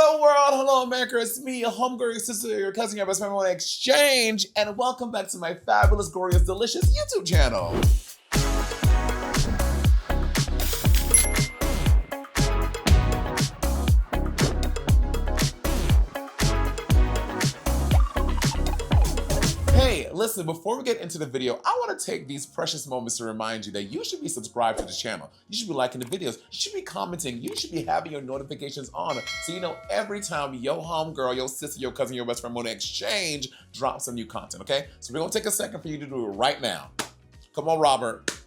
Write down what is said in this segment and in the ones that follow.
Hello world, hello America, it's me, your homegirl, your sister, your cousin, your best friend on exchange, and welcome back to my fabulous, glorious, delicious YouTube channel. Hey, listen, before we get into the video, I want to take these precious moments to remind you that you should be subscribed to the channel. You should be liking the videos. You should be commenting. You should be having your notifications on so you know every time your homegirl, your sister, your cousin, your best friend Monét exchange drops some new content, okay? So we're going to take a second for you to do it right now. Come on, Robert.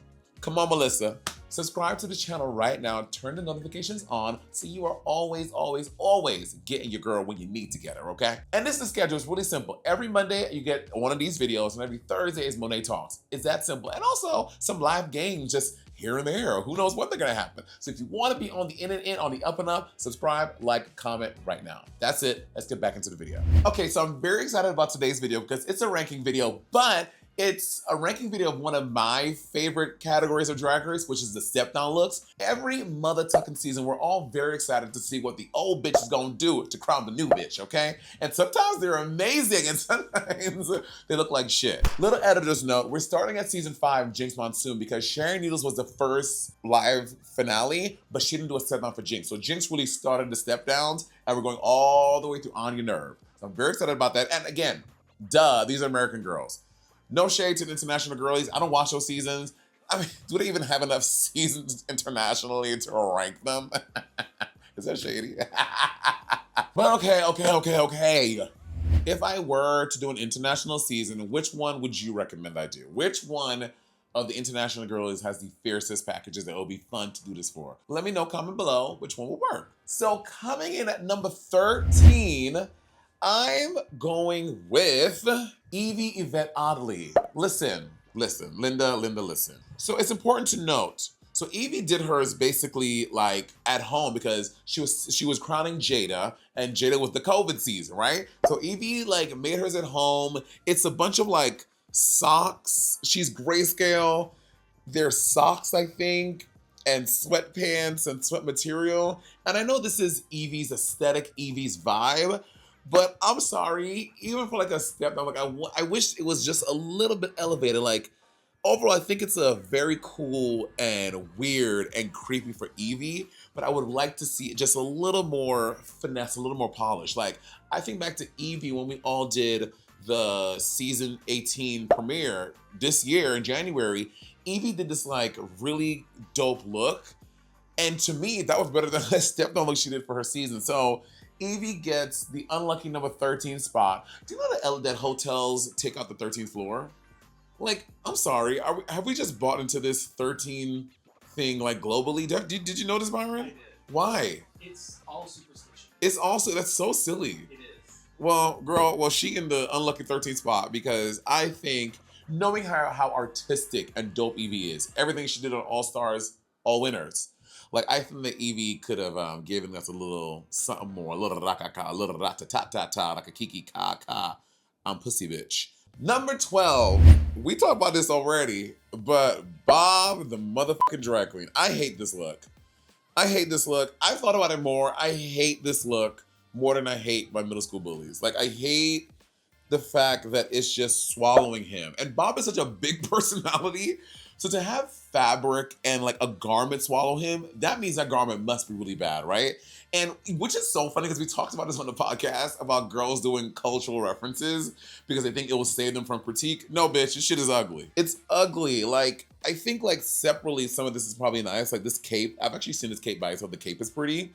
Come on, Melissa. Subscribe to the channel right now. Turn the notifications on so you are always getting your girl when you need to get her, okay? And this schedule is really simple. Every Monday, you get one of these videos, and every Thursday is Monét Talks. It's that simple. And also, some live games just here and there. Who knows what they're gonna happen. So if you wanna be on the in and in, on the up and up, subscribe, like, comment right now. That's it. Let's get back into the video. Okay, so I'm very excited about today's video because it's a ranking video, but it's a ranking video of one of my favorite categories of Drag Race, which is the step-down looks. Every mother-tucking season, we're all very excited to see what the old bitch is gonna do to crown the new bitch, okay? And sometimes they're amazing, and sometimes they look like shit. Little editor's note, we're starting at season 5, Jinkx Monsoon, because Sharon Needles was the first live finale, but she didn't do a step-down for Jinkx. So Jinkx really started the step-downs, and we're going all the way through Anya Nerve. So I'm very excited about that. And again, duh, these are American girls. No shade to the international girlies. I don't watch those seasons. I mean, do they even have enough seasons internationally to rank them? Is that shady? But okay. If I were to do an international season, which one would you recommend I do? Which one of the international girlies has the fiercest packages that it will be fun to do this for? Let me know, comment below which one will work. So coming in at number 13, I'm going with Yvie Yvette Oddly. Listen, Linda, listen. So it's important to note, so Yvie did hers basically like at home because she was crowning Jaida, and Jaida was the COVID season, right? So Yvie like made hers at home. It's a bunch of like socks. She's grayscale. They're socks, I think, and sweatpants and sweat material. And I know this is Yvie's aesthetic, Yvie's vibe, but I'm sorry, even for like a step down, like I wish it was just a little bit elevated. Like overall, I think it's a very cool and weird and creepy for Yvie, but I would like to see it just a little more finesse, a little more polished. Like I think back to Yvie when we all did the season 18 premiere this year in January. Yvie did this like really dope look, and to me, that was better than the step down look she did for her season. So Yvie gets the unlucky number 13 spot. Do you know that hotels take out the 13th floor? Like, I'm sorry, have we just bought into this 13 thing like globally? Did you notice, Byron? I did. Why? It's all superstition. It's also, that's so silly. It is. Well, girl, she in the unlucky 13th spot because I think, knowing how artistic and dope Yvie is, everything she did on All Stars, All Winners, like, I think that Yvie could have given us a little something more, a little rakaka, a little rata-ta-ta-ta, like a kiki-ka-ka, pussy bitch. Number 12, we talked about this already, but Bob, the motherfucking drag queen. I hate this look. I thought about it more. I hate this look more than I hate my middle school bullies. Like, I hate the fact that it's just swallowing him. And Bob is such a big personality. So to have fabric and like a garment swallow him, that means that garment must be really bad, right? And which is so funny because we talked about this on the podcast about girls doing cultural references because they think it will save them from critique. No, bitch, this shit is ugly. It's ugly. Like, I think like separately, some of this is probably nice. Like this cape, I've actually seen this cape by itself. The cape is pretty.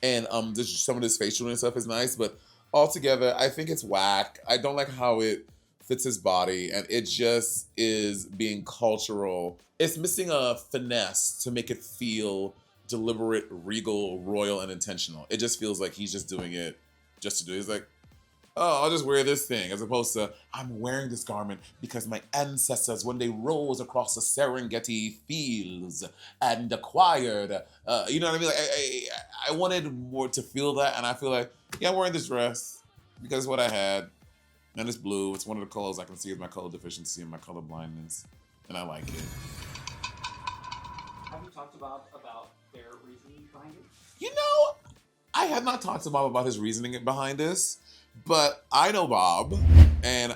And just some of this facial and stuff is nice, but altogether, I think it's whack. I don't like how it fits his body, and it just is being cultural. It's missing a finesse to make it feel deliberate, regal, royal, and intentional. It just feels like he's just doing it just to do it. He's like, oh, I'll just wear this thing, as opposed to, I'm wearing this garment because my ancestors, when they rose across the Serengeti fields and acquired, you know what I mean? Like, I wanted more to feel that, and I feel like, yeah, I'm wearing this dress because it's what I had. And it's blue. It's one of the colors I can see as my color deficiency and my color blindness. And I like it. Have you talked about their reasoning behind it? You know, I have not talked to Bob about his reasoning behind this, but I know Bob, and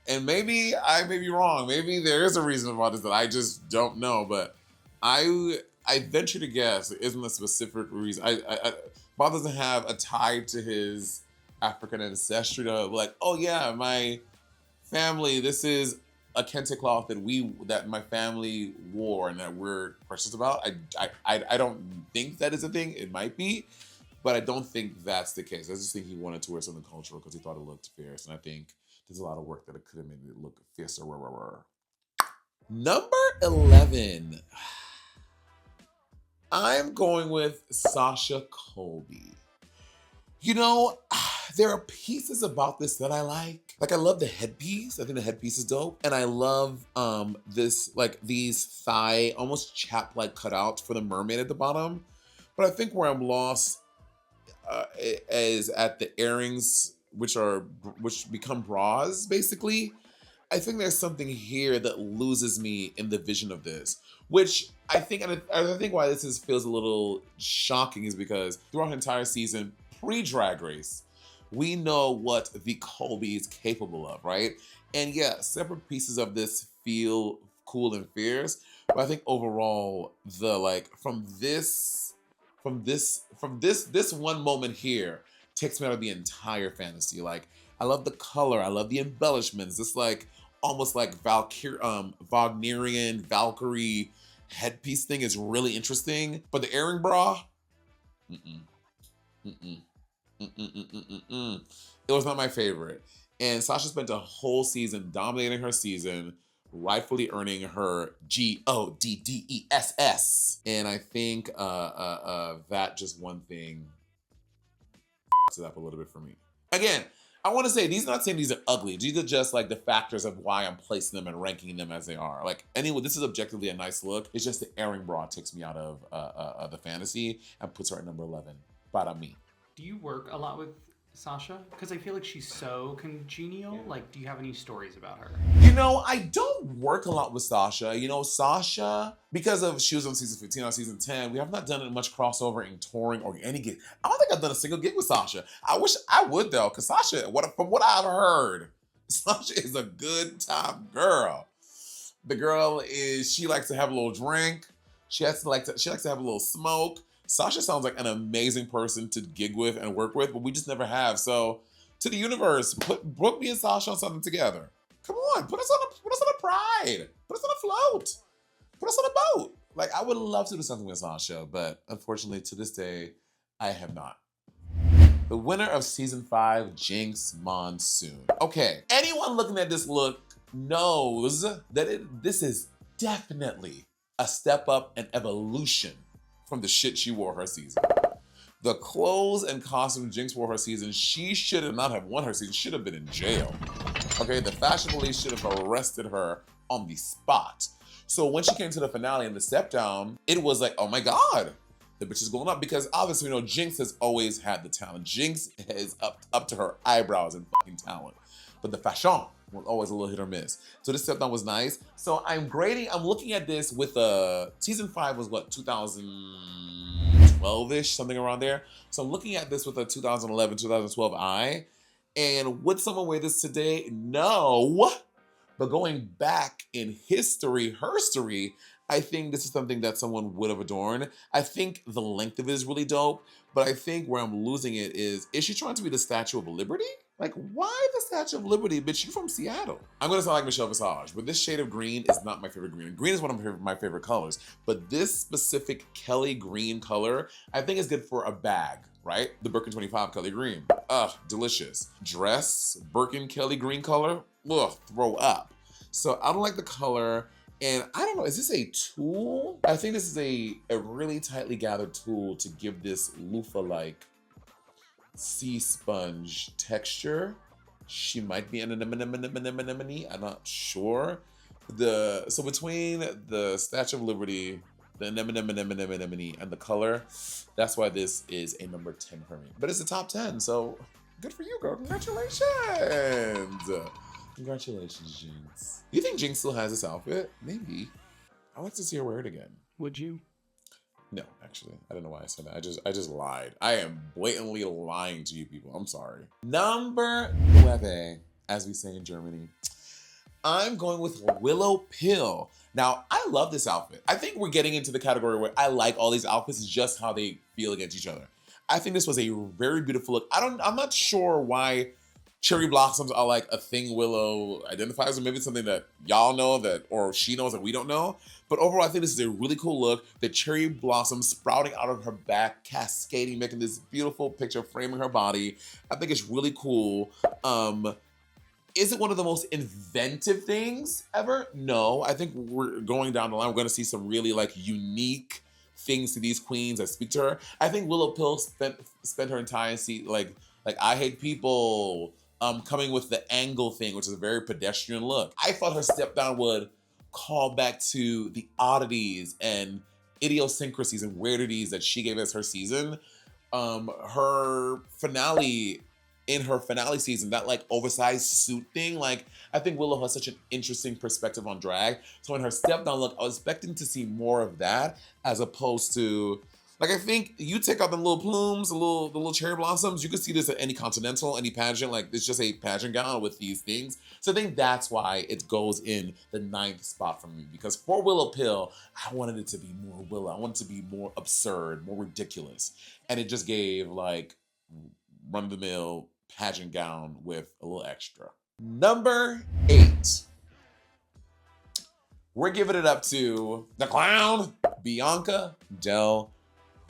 maybe I may be wrong. Maybe there is a reason about this that I just don't know, but I venture to guess there isn't a specific reason. Bob doesn't have a tie to his African ancestry to like, oh yeah, my family, this is a kente cloth that my family wore and that we're precious about. I don't think that is a thing. It might be, but I don't think that's the case. I just think he wanted to wear something cultural because he thought it looked fierce, and I think there's a lot of work that it could have made it look fiercer. Number 11. I'm going with Sasha Colby. You know, there are pieces about this that I like. Like, I love the headpiece. I think the headpiece is dope. And I love these thigh, almost chap-like cutouts for the mermaid at the bottom. But I think where I'm lost is at the earrings, which become bras, basically. I think there's something here that loses me in the vision of this, which I think why this feels a little shocking is because throughout the entire season, pre-Drag Race, we know what the Colby is capable of, right? And yeah, separate pieces of this feel cool and fierce, but I think overall, from this one moment here takes me out of the entire fantasy. Like, I love the color, I love the embellishments. This almost like Wagnerian Valkyrie headpiece thing is really interesting, but the earring bra, it was not my favorite. And Sasha spent a whole season dominating her season, rightfully earning her GODDESS. And I think that just one thing it up a little bit for me. Again, I want to say, not saying these are ugly. These are just like the factors of why I'm placing them and ranking them as they are. Like, anyway, this is objectively a nice look. It's just the earring bra takes me out of the fantasy and puts her at number 11. Para me. Do you work a lot with Sasha? Because I feel like she's so congenial. Like, do you have any stories about her? You know, I don't work a lot with Sasha. You know, Sasha, because she was on season 15, on season 10, we have not done much crossover in touring or any gig. I don't think I've done a single gig with Sasha. I wish I would, though, because Sasha, from what I've heard, Sasha is a good time girl. The girl she likes to have a little drink. She likes to have a little smoke. Sasha sounds like an amazing person to gig with and work with, but we just never have. So, to the universe, book me and Sasha on something together. Come on, put us on a pride. Put us on a float. Put us on a boat. Like, I would love to do something with Sasha, but unfortunately, to this day, I have not. The winner of season 5, Jinkx Monsoon. Okay, anyone looking at this look knows that this is definitely a step up and evolution from the shit she wore her season. The clothes and costumes Jinkx wore her season, she should not have won her season, should have been in jail. Okay, the fashion police should have arrested her on the spot. So when she came to the finale and the step down, it was like, oh my God, the bitch is going up, because obviously, you know, Jinkx has always had the talent. Jinkx is up to her eyebrows in fucking talent. But the fashion was always a little hit or miss. So this step down was nice. So I'm looking at this with season 5 was what, 2012-ish, something around there. So I'm looking at this with a 2011, 2012 eye. And would someone wear this today? No. But going back in herstory, I think this is something that someone would have adorned. I think the length of it is really dope, but I think where I'm losing it is she trying to be the Statue of Liberty? Like, why the Statue of Liberty? Bitch, you from Seattle. I'm gonna sound like Michelle Visage, but this shade of green is not my favorite green. Green is one of my favorite colors, but this specific Kelly green color, I think is good for a bag, right? The Birkin 25 Kelly green. Ugh, delicious. Dress, Birkin Kelly green color, ugh, throw up. So I don't like the color. And I don't know, is this a tulle? I think this is a really tightly gathered tulle to give this loofah-like sea sponge texture. She might be an anemone, I'm not sure. So between the Statue of Liberty, the anemone, and the color, that's why this is a number 10 for me. But it's a top 10, so good for you, girl. Congratulations. Congratulations, Jinkx. You think Jinkx still has this outfit? Maybe. I'd like to see her wear it again. Would you? No, actually, I don't know why I said that. I just lied. I am blatantly lying to you people. I'm sorry. Number 9, as we say in Germany. I'm going with Willow Pill. Now, I love this outfit. I think we're getting into the category where I like all these outfits, it's just how they feel against each other. I think this was a very beautiful look. I'm not sure why cherry blossoms are like a thing Willow identifies, or maybe it's something that y'all know that, or she knows that we don't know. But overall, I think this is a really cool look. The cherry blossoms sprouting out of her back, cascading, making this beautiful picture, framing her body. I think it's really cool. Is it one of the most inventive things ever? No, I think we're going down the line. We're gonna see some really like unique things to these queens that speak to her. I think Willow Pill spent her entire like I hate people, coming with the angle thing, which is a very pedestrian look. I thought her step down would call back to the oddities and idiosyncrasies and weirdities that she gave us her season. Her finale, in her finale season, that like oversized suit thing, like I think Willow has such an interesting perspective on drag. So in her step down look, I was expecting to see more of that as opposed to, like, I think you take out the little plumes, the little cherry blossoms, you could see this at any continental, any pageant, like it's just a pageant gown with these things. So I think that's why it goes in the 9th spot for me, because for Willow Pill, I wanted it to be more Willow. I wanted it to be more absurd, more ridiculous. And it just gave like run-of-the-mill pageant gown with a little extra. Number 8. We're giving it up to the clown, Bianca Del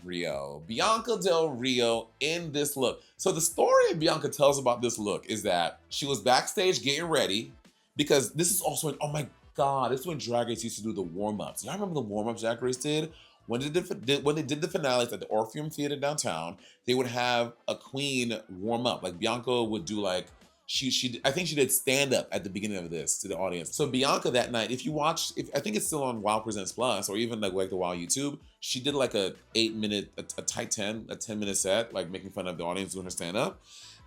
Rio. Bianca Del Rio in this look. So the story Bianca tells about this look is that she was backstage getting ready, because this is also when, oh my God, this is when Drag Race used to do the warm-ups. Y'all remember the warm-ups Drag Race did? When they did the finales at the Orpheum Theater downtown, they would have a queen warm up. Like Bianca would do like, I think she did stand up at the beginning of this to the audience. So Bianca that night, if you watch, I think it's still on Wow Presents Plus or even like the Wow YouTube, she did like a 8-minute, a tight 10-minute set, like making fun of the audience doing her stand up.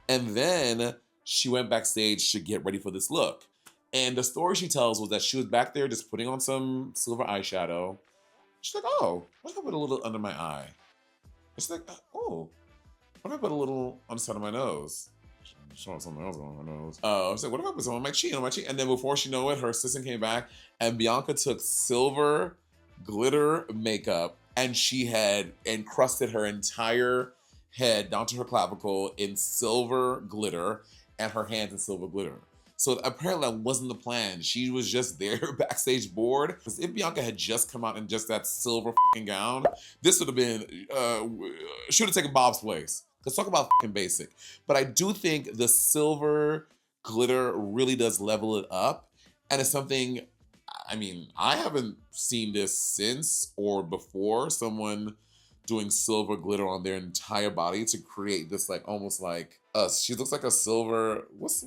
And then she went backstage to get ready for this look. And the story she tells was that she was back there just putting on some silver eyeshadow. She's like, oh, what if I put a little under my eye? She's like, oh, what if I put a little on the side of my nose? Showing something else on her nose. I was like, what if I put some on my cheek, And then before she knew it, her assistant came back and Bianca took silver glitter makeup and she had encrusted her entire head down to her clavicle in silver glitter and her hands in silver glitter. So apparently that wasn't the plan. She was just there backstage bored. Because if Bianca had just come out in just that silver fucking gown, this would have been, she would have taken Bob's place. Let's talk about fucking basic. But I do think the silver glitter really does level it up. And it's something, I mean, I haven't seen this since or before someone doing silver glitter on their entire body to create this like almost like us. She looks like a silver, what's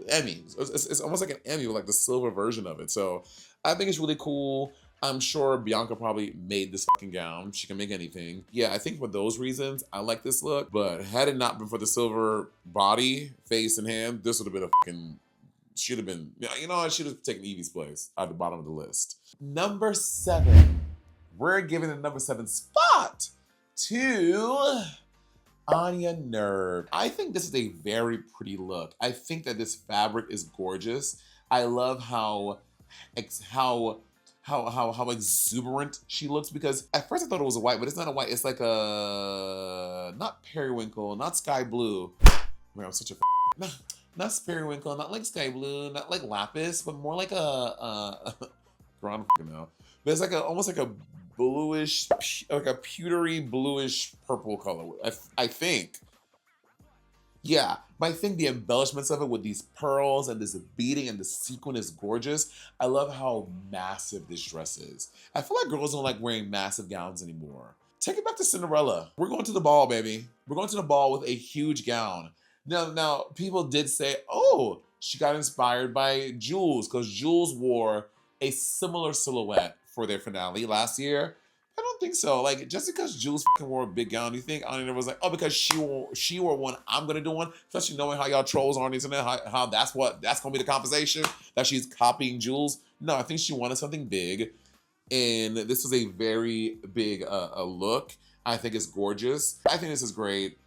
Emmy? It's almost like an Emmy with like the silver version of it. So I think it's really cool. I'm sure Bianca probably made this fucking gown. She can make anything. Yeah, I think for those reasons, I like this look. But had it not been for the silver body, face, and hand, this would have been a fucking, should have been, you know, I should have taken Yvie's place at the bottom of the list. Number 7. We're giving the number 7 spot to Anya Nerd. I think this is a very pretty look. I think that this fabric is gorgeous. I love how exuberant she looks, because at first I thought it was a white, but it's not a white. It's like a, not periwinkle, not sky blue. Man, I'm such a not periwinkle, not like sky blue, not like lapis, but more like a girl, I don't know. But it's like almost like a bluish, like a pewtery bluish purple color, I think. Yeah, but I think the embellishments of it with these pearls and this beading and the sequin is gorgeous. I love how massive this dress is. I feel like girls don't like wearing massive gowns anymore. Take it back to Cinderella. We're going to the ball, baby. We're going to the ball with a huge gown. Now people did say, oh, she got inspired by Jules, because Jules wore a similar silhouette for their finale last year. I don't think so. Like, just because Jules wore a big gown, you think Anya was like, oh, because she wore one, I'm gonna do one? Especially knowing how y'all trolls are on the internet, how that's gonna be the conversation, that she's copying Jules. No, I think she wanted something big. And this was a very big a look. I think it's gorgeous. I think this is great.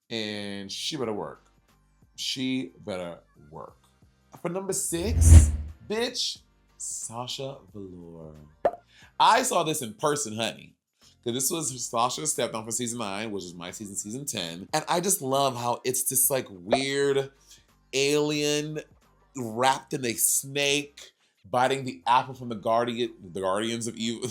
And she better work. She better work. For number 6, bitch, Sasha Velour. I saw this in person, honey. Because this was Sasha stepped on for season 9, which was my season 10. And I just love how it's this like weird alien wrapped in a snake biting the apple from the Guardians of Eve,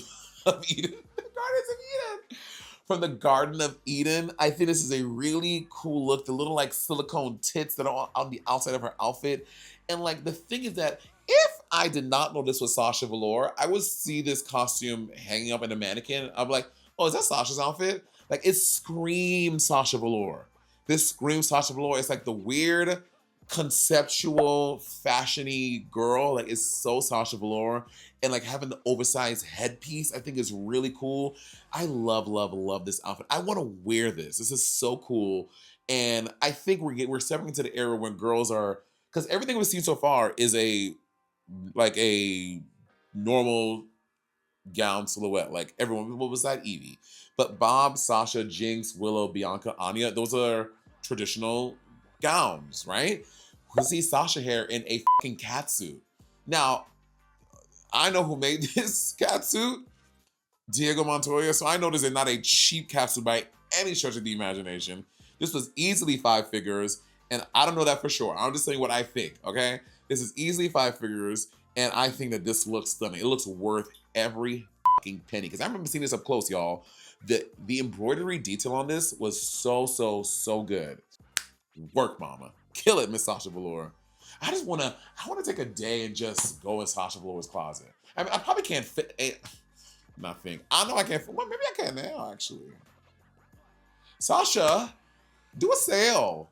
of Eden. The Guardians of Eden. From the Garden of Eden. I think this is a really cool look. The little like silicone tits that are on the outside of her outfit. And like the thing is that if I did not know this was Sasha Velour, I would see this costume hanging up in a mannequin. I'm like, oh, is that Sasha's outfit? Like it screams Sasha Velour. This screams Sasha Velour. It's like the weird, conceptual, fashion-y girl. Like it's so Sasha Velour. And like having the oversized headpiece, I think is really cool. I love, love, love this outfit. I want to wear this. This is so cool. And I think we're stepping into the era when girls are, because everything we've seen so far is a normal gown silhouette, like everyone beside Yvie. But Bob, Sasha, Jinkx, Willow, Bianca, Anya, those are traditional gowns, right? We see Sasha here in a fucking catsuit. Now, I know who made this catsuit, Diego Montoya, so I know this is not a cheap catsuit by any stretch of the imagination. This was easily 5 figures, and I don't know that for sure. I'm just saying what I think, okay? This is easily 5 figures, and I think that this looks stunning. It looks worth every fucking penny, because I remember seeing this up close, y'all. The embroidery detail on this was so good. Work, mama. Kill it, Miss Sasha Velour. I wanna take a day and just go in Sasha Velour's closet. I mean, I probably can't fit nothing. I know I can't fit, well, maybe I can now, actually. Sasha, do a sale.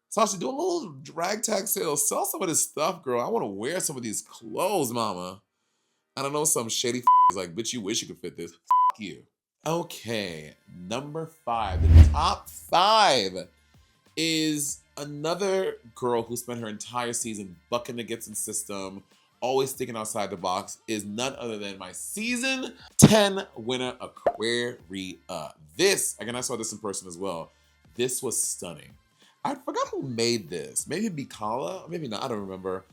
Sasha, do a little drag tag sale. Sell some of this stuff, girl. I want to wear some of these clothes, mama. I don't know, some shady is like, bitch, you wish you could fit this. You. Okay, number 5. The top 5 is another girl who spent her entire season bucking against the system, always sticking outside the box, is none other than my season 10 winner, Aquaria. This, again, I saw this in person as well. This was stunning. I forgot who made this. Maybe Bikala, maybe not, I don't remember.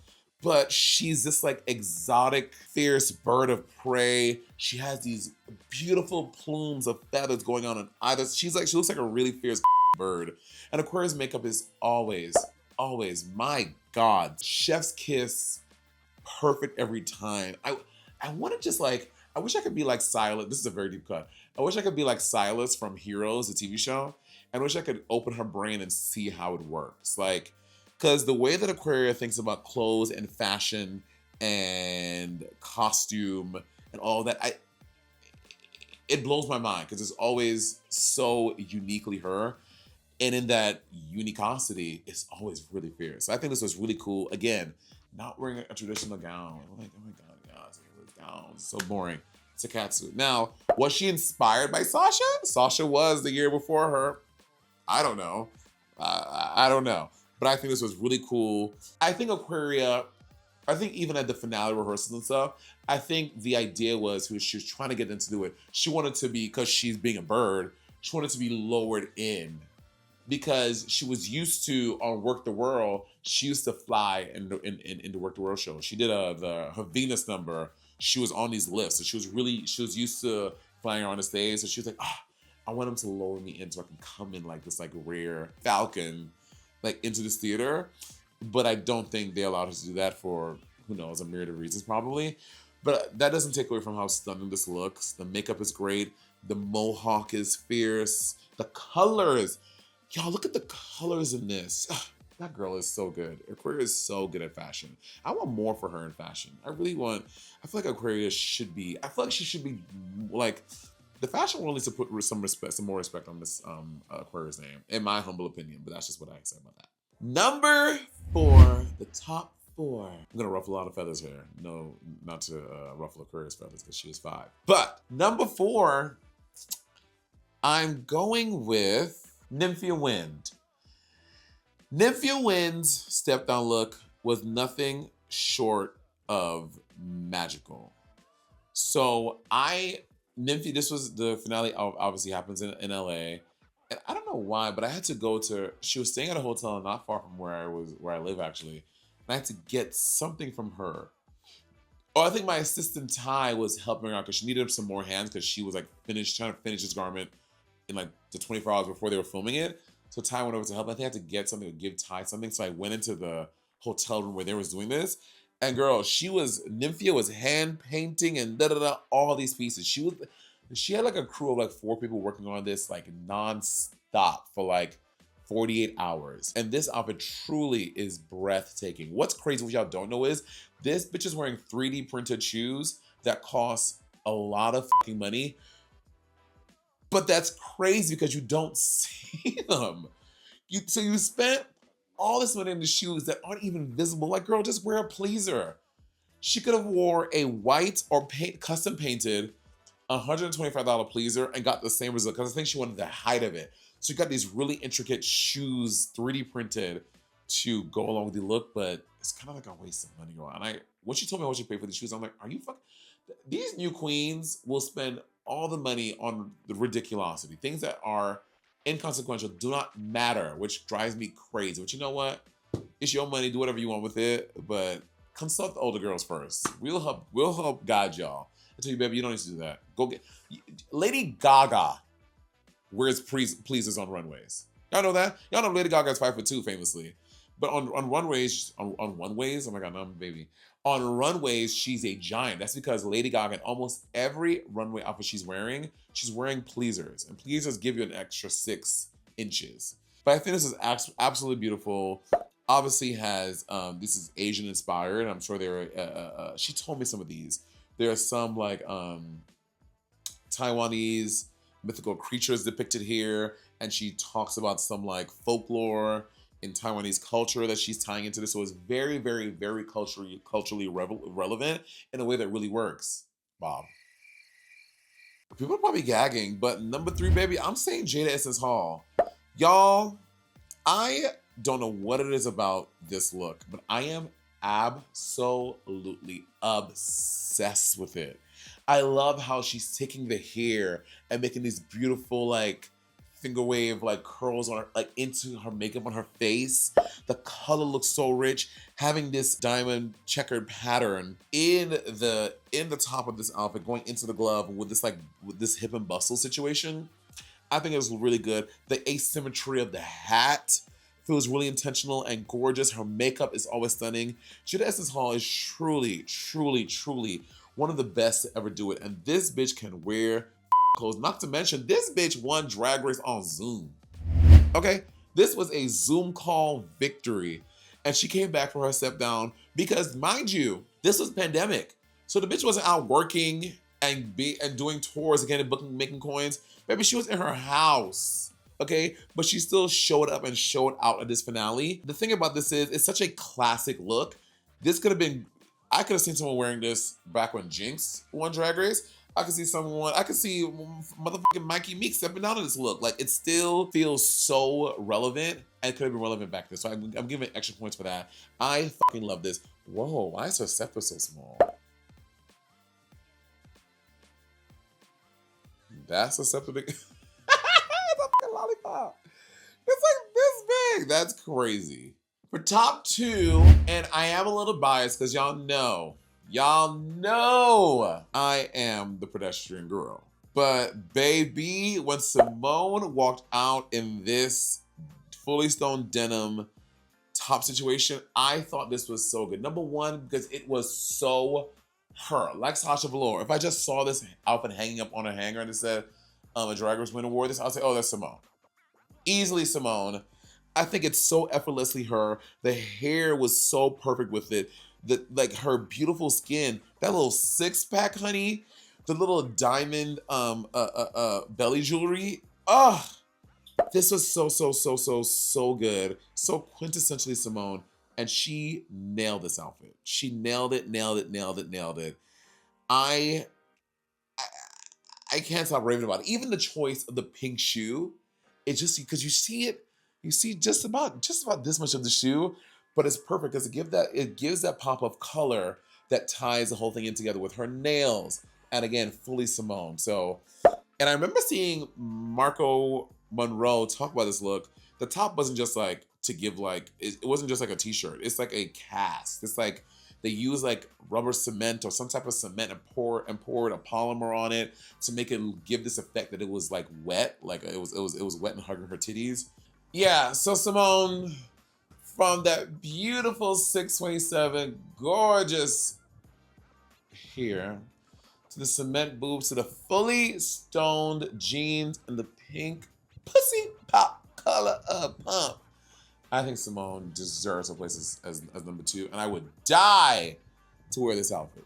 But she's this like exotic, fierce bird of prey. She has these beautiful plumes of feathers going on either. She looks like a really fierce bird. And Aquaria's makeup is always, my God, chef's kiss, perfect every time. I want to just like, I wish I could be like Silas. This is a very deep cut. I wish I could be like Silas from Heroes, the TV show. And I wish I could open her brain and see how it works. Like, because the way that Aquaria thinks about clothes and fashion and costume and all that, it blows my mind because it's always so uniquely her. And in that uniquosity, it's always really fierce. So I think this was really cool. Again, not wearing a traditional gown. Like, oh my God, gown. It's so boring. It's a catsuit. Now, was she inspired by Sasha? Sasha was the year before her. I don't know. I don't know. But I think this was really cool. I think Aquaria, I think even at the finale rehearsals and stuff, I think the idea was she was trying to get them to do it. She wanted to be, because she's being a bird, she wanted to be lowered in. Because she was used to, on Work the World, she used to fly in the Work the World show. She did her Venus number. She was on these lifts. So she was used to flying around the stage. So she was like, I want them to lower me in so I can come in like this like rare falcon like into this theater. But I don't think they allowed her to do that for, who knows, a myriad of reasons probably. But that doesn't take away from how stunning this looks. The makeup is great. The mohawk is fierce. The colors. Y'all, look at the colors in this. Ugh, that girl is so good. Aquaria is so good at fashion. I want more for her in fashion. I feel like Aquaria should be, she should be like, the fashion world needs to put some more respect on this Aquaria's name, in my humble opinion, but that's just what I say about that. Number 4, the top 4. I'm gonna ruffle a lot of feathers here. No, not to ruffle Aquaria's feathers because she is 5. But number 4, I'm going with Nymphia Wind. Nymphia Wind's step down look was nothing short of magical. So Nymphia, this was the finale, obviously happens in LA. And I don't know why, but I had to go to, she was staying at a hotel not far from where I live actually. And I had to get something from her. Oh, I think my assistant Ty was helping her out because she needed some more hands because she was like trying to finish this garment in like the 24 hours before they were filming it. So Ty went over to help. I think I had to get something to give Ty something. So I went into the hotel room where they was doing this. And girl, Nymphia was hand painting and all these pieces. She had like a crew of like 4 people working on this like non-stop for like 48 hours. And this outfit truly is breathtaking. What's crazy, what y'all don't know is, this bitch is wearing 3D printed shoes that cost a lot of fucking money. But that's crazy because you don't see them. So you spent all this money in the shoes that aren't even visible. Like, girl, just wear a pleaser. She could have wore a white or custom painted $125 pleaser and got the same result because I think she wanted the height of it. So you got these really intricate shoes, 3D printed to go along with the look, but it's kind of like a waste of money, girl. And when she told me how much she paid for the shoes, I'm like, are you fucking? These new queens will spend all the money on the ridiculosity. Things that are inconsequential do not matter, which drives me crazy. But you know what? It's your money. Do whatever you want with it, but consult the older girls first. We'll help guide y'all. I tell you, baby, you don't need to do that. Go get Lady Gaga wears pleasers on runways. Y'all know that? Y'all know Lady Gaga's 5'2", famously. But on runways, oh my God, no, I'm a baby. On runways, she's a giant. That's because Lady Gaga, in almost every runway outfit she's wearing pleasers. And pleasers give you an extra 6 inches. But I think this is absolutely beautiful. Obviously has, this is Asian inspired. I'm sure she told me some of these. There are some like Taiwanese mythical creatures depicted here. And she talks about some like folklore in Taiwanese culture that she's tying into this. So it's very, very, very culturally relevant in a way that really works. Bob. People are probably gagging, but number 3, baby, I'm saying Jaida Essence Hall. Y'all, I don't know what it is about this look, but I am absolutely obsessed with it. I love how she's taking the hair and making these beautiful like finger wave like curls on her, like into her makeup on her face. The color looks so rich. Having this diamond checkered pattern in the top of this outfit going into the glove with this hip and bustle situation, I think it was really good. The asymmetry of the hat feels really intentional and gorgeous. Her makeup is always stunning. Jaida Essence Hall is truly, truly, truly one of the best to ever do it. And this bitch can wear clothes. Not to mention, this bitch won Drag Race on Zoom. Okay, this was a Zoom call victory. And she came back for her step down because, mind you, this was pandemic. So the bitch wasn't out working and doing tours again and booking, making coins. Baby, she was in her house. Okay, but she still showed up and showed out at this finale. The thing about this is, it's such a classic look. This could have been, I could have seen someone wearing this back when Jinkx won Drag Race. I could see motherfucking Mikey Meek stepping out of this look. Like, it still feels so relevant and could have been relevant back then. So I'm giving extra points for that. I fucking love this. Whoa, why is her scepter so small? That's a scepter big. It's a fucking lollipop. It's like this big. That's crazy. For top 2, and I am a little biased because y'all know I am the pedestrian girl. But baby, when Symone walked out in this fully stoned denim top situation, I thought this was so good. Number 1, because it was so her, like Sasha Velour. If I just saw this outfit hanging up on a hanger and it said a Drag Race winner wore this, I'd say, oh, that's Symone. Easily Symone. I think it's so effortlessly her. The hair was so perfect with it. Like her beautiful skin, that little 6-pack, honey, the little diamond belly jewelry. Oh, this was so good. So quintessentially Symone. And she nailed this outfit. She nailed it. I can't stop raving about it. Even the choice of the pink shoe, it's just because you see just about this much of the shoe, but it's perfect because it gives that pop of color that ties the whole thing in together with her nails and again, fully Symone. So, and I remember seeing Marco Monroe talk about this look. The top wasn't just like to give like, it wasn't just like a t-shirt. It's like a cast. It's like they use like rubber cement or some type of cement and poured a polymer on it to make it give this effect that it was like wet, like it was wet and hugging her titties. Yeah, so Symone, from that beautiful 627, gorgeous here, to the cement boobs, to the fully stoned jeans and the pink pussy pop color of pump. I think Symone deserves a place as number 2, and I would die to wear this outfit.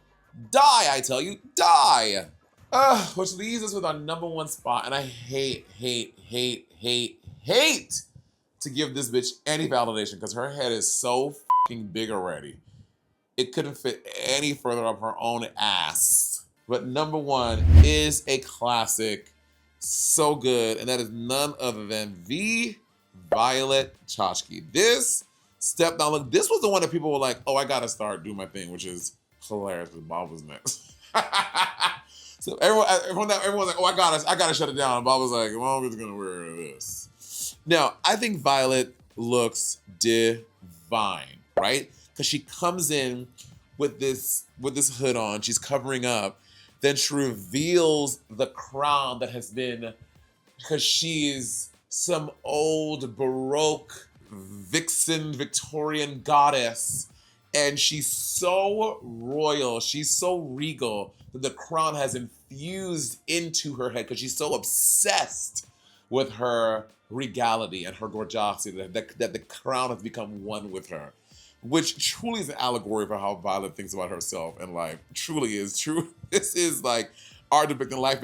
Die, I tell you, die! Which leaves us with our number 1 spot, and I hate to give this bitch any validation because her head is so fucking big already. It couldn't fit any further up her own ass. But number 1 is a classic, so good, and that is none other than the Violet Chachki. This step down look, this was the one that people were like, oh, I gotta start doing my thing, which is hilarious because Bob was next. So everyone's like, oh, I gotta shut it down. And Bob was like, well, I'm just gonna wear this. Now, I think Violet looks divine, right? Because she comes in with this hood on, she's covering up, then she reveals the crown that has been, because she's some old Baroque vixen Victorian goddess, and she's so royal, she's so regal that the crown has infused into her head because she's so obsessed with her regality and her gorgeosity that the crown has become one with her, which truly is an allegory for how Violet thinks about herself and life. Truly is true. This is like art depicting life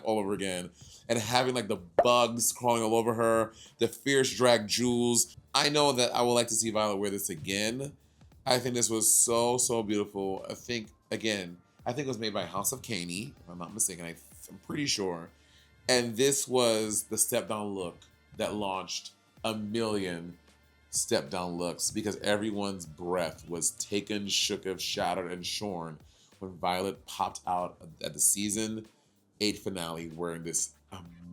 all over again. And having like the bugs crawling all over her, the fierce drag jewels. I know that I would like to see Violet wear this again. I think this was so, so beautiful. I think it was made by House of Caney, if I'm not mistaken. I'm pretty sure. And this was the step down look that launched a million step down looks because everyone's breath was taken, shooketh, shattered, and shorn when Violet popped out at the season 8 finale wearing this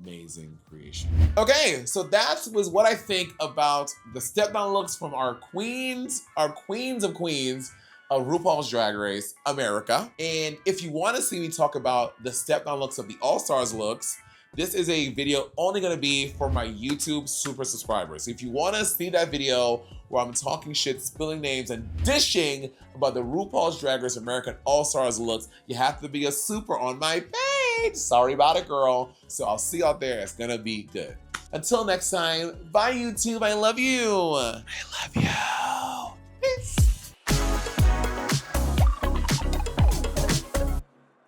amazing creation. Okay, so that was what I think about the step down looks from our queens of queens of RuPaul's Drag Race America. And if you want to see me talk about the step down looks of the All-Stars looks, this is a video only gonna be for my YouTube super subscribers. So if you wanna see that video where I'm talking shit, spilling names, and dishing about the RuPaul's Drag Race American All-Stars looks, you have to be a super on my page. Sorry about it, girl. So I'll see you out there. It's gonna be good. Until next time, bye YouTube, I love you. I love you.